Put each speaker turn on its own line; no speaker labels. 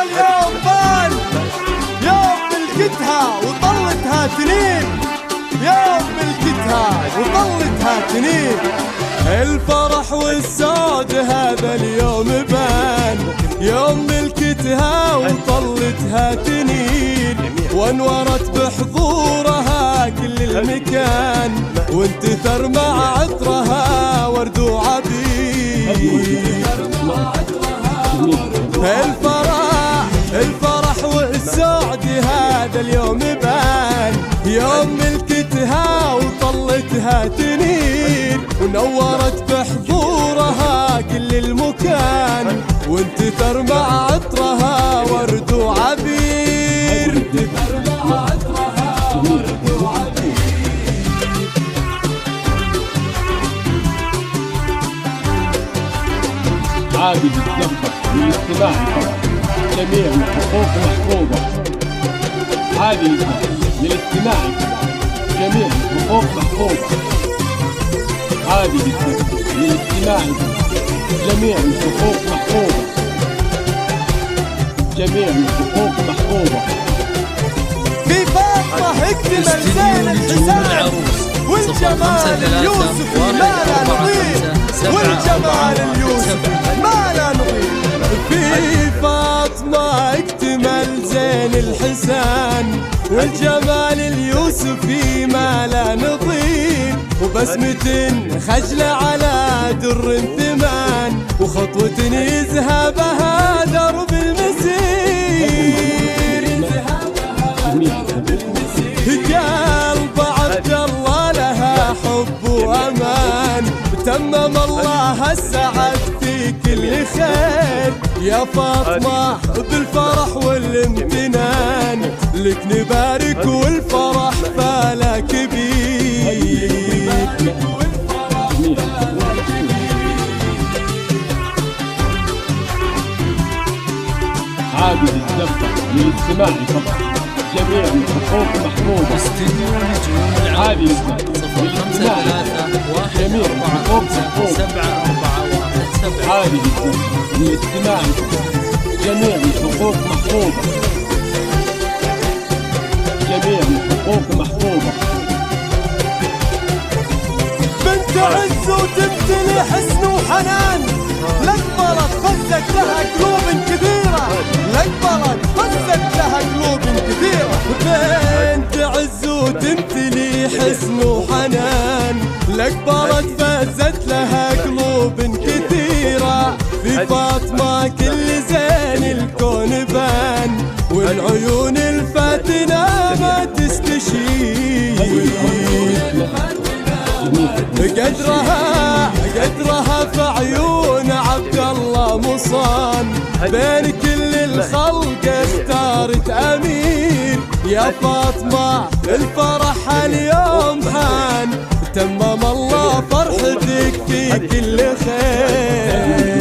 اليوم بان، يوم ملكتها وطلتها تنين، يوم ملكتها وطلتها تنين. الفرح والسعد هذا اليوم بان، يوم ملكتها وطلتها تنين، وانورت بحضورها كل المكان، وانتثر مع عطرها ورد وعبيد. الفرح والسعد هذا اليوم بان، يوم ملكتها وطلتها تنين، ونورت بحضورها كل المكان، وانتثر مع عطرها ورد وعبير. انتثر مع عطرها ورد وعبير.
عادي بتلفت بالاستماع جميع الحقوق محفوظة. عادي للاستماع جميع الحقوق محفوظة. عادي للاستماع جميع الحقوق محفوظة. جميع الحقوق محفوظة.
في فاطمة اكتمل زين الحسان، والجمال اليوسفي ما لا نظير، والجمال اليوسفي ما لا نظير. في فاطمة اكتمل زين الحسان، والجمال اليوسفي ما لا نظير، وبسمة خجلة على در ثمان، وخطوة يذهبها درب المسير. قلب عبد الله لها حب وامان، تمم الله السعد في كل خير. يا فاطمة بالفرح والامتنان، لك نبارك والفرح فلا كبير.
عادي للدفع للاستماع فقط. جميع الحقوق محفوظة.
استديو نجوم العروس 053
جميع الحقوق محفوظة.
1417.
عادي للاستماع جميع الحقوق محفوظة. جميع الحقوق محفوظة.
بنت عز وتمتلي حسن وحنان، لقبلت فزت لها قلوب كثيرة، لقبلت فزت لها قلوب كثيرة. بنت عز وتمتلي حسن وحنان، لقبلت فزت لها قلوب كثيرة. في فاطمة كل زين الكون بان، والعيون الفاتنة ما تستشير. قدرها في عيون عبد الله مصان، بين كل الخلق اختارت امير. يا فاطمة الفرح اليوم حان، تمم الله فرحتك في كل خير.